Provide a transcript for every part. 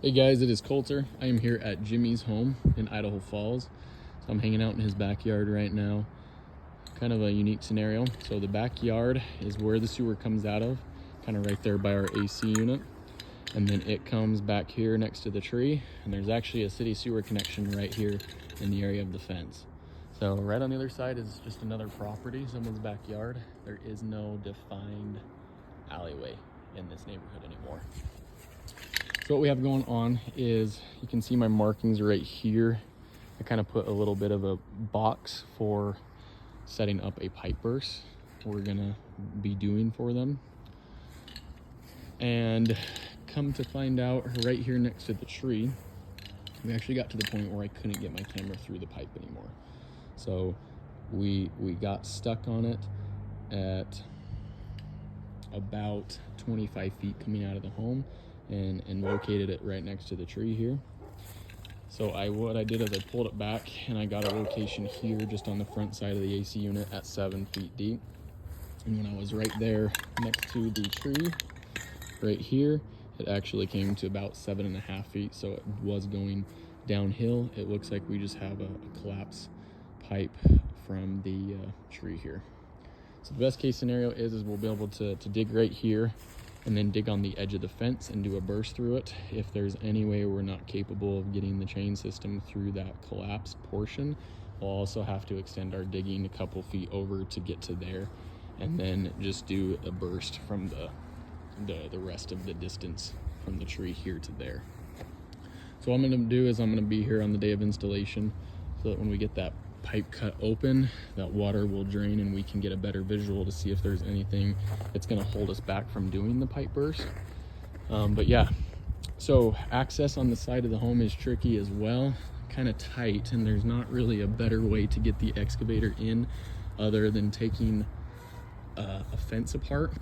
Hey guys, it is Coulter. I am here at Jimmie's home in Idaho Falls. So I'm hanging out in his backyard right now. Kind of a unique scenario. So the backyard is where the sewer comes out of, kind of right there by our AC unit. And then it comes back here next to the tree. And there's actually a city sewer connection right here in the area of the fence. So right on the other side is just another property, someone's backyard. There is no defined alleyway in this neighborhood anymore. So what we have going on is, you can see my markings right here. I kind of put a little bit of a box for setting up a pipe burst we're gonna be doing for them. And come to find out, right here next to the tree, we actually got to the point where I couldn't get my camera through the pipe anymore. So we got stuck on it at about 25 feet coming out of the home, and located it right next to the tree here. So what I did is I pulled it back and I got a location here just on the front side of the AC unit at 7 feet deep. And when I was right there next to the tree right here, it actually came to about 7.5 feet. So it was going downhill. It looks like we just have a collapse pipe from the tree here. So the best case scenario is we'll be able to dig right here and then dig on the edge of the fence and do a burst through it. If there's any way we're not capable of getting the chain system through that collapsed portion, we'll also have to extend our digging a couple feet over to get to there, and then just do a burst from the rest of the distance from the tree here to there. So what I'm gonna do is I'm gonna be here on the day of installation, so that when we get that pipe cut open, that water will drain and we can get a better visual to see if there's anything that's going to hold us back from doing the pipe burst. But yeah, so access on the side of the home is tricky as well, kind of tight, and there's not really a better way to get the excavator in other than taking a fence apart.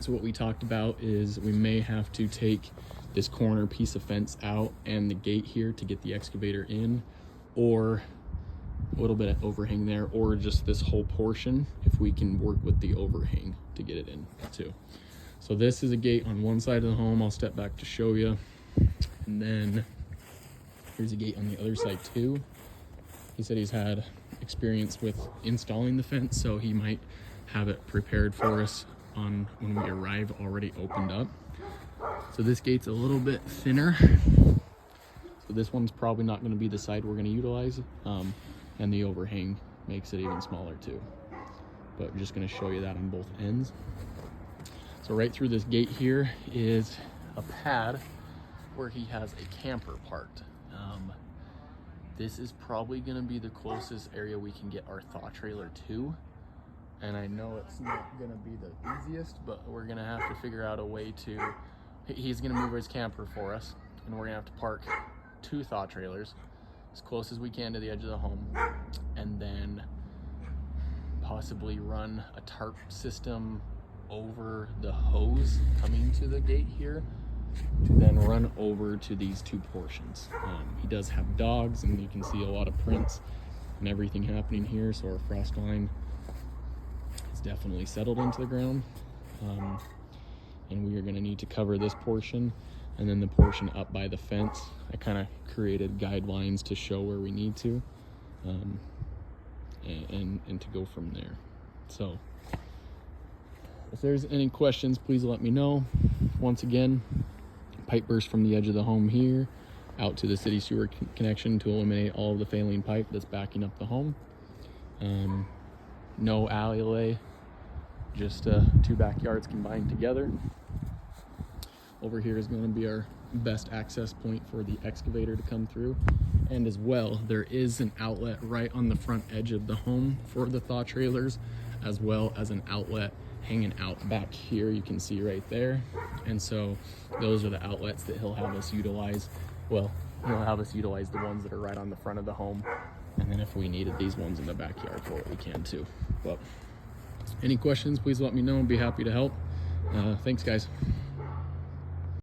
So what we talked about is we may have to take this corner piece of fence out and the gate here to get the excavator in, or a little bit of overhang there, or just this whole portion if we can work with the overhang to get it in too. So this is a gate on one side of the home. I'll step back to show you, and then here's a gate on the other side too. He said he's had experience with installing the fence, so he might have it prepared for us on when we arrive already opened up. So this gate's a little bit thinner, so this one's probably not going to be the side we're going to utilize, and the overhang makes it even smaller too. But we're just going to show you that on both ends. So right through this gate here is a pad where he has a camper parked. This is probably going to be the closest area we can get our thaw trailer to. And I know it's not going to be the easiest, but we're going to have to figure out a way to... He's going to move his camper for us, and we're going to have to park 2 thaw trailers as close as we can to the edge of the home, and then possibly run a tarp system over the hose coming to the gate here to then run over to these 2 portions. He does have dogs, and you can see a lot of prints and everything happening here, so our frost line is definitely settled into the ground, and we are going to need to cover this portion. And then the portion up by the fence, I kind of created guidelines to show where we need to, and to go from there. So if there's any questions, please let me know. Once again, pipe burst from the edge of the home here out to the city sewer connection to eliminate all of the failing pipe that's backing up the home. No alleyway, just 2 backyards combined together. Over here is going to be our best access point for the excavator to come through. And as well, there is an outlet right on the front edge of the home for the thaw trailers, as well as an outlet hanging out back here, you can see right there. And so those are the outlets that he'll have us utilize. Well, he'll have us utilize the ones that are right on the front of the home. And then if we needed these ones in the backyard for it, we can too. Well, any questions, please let me know. I'd be happy to help. Thanks, guys.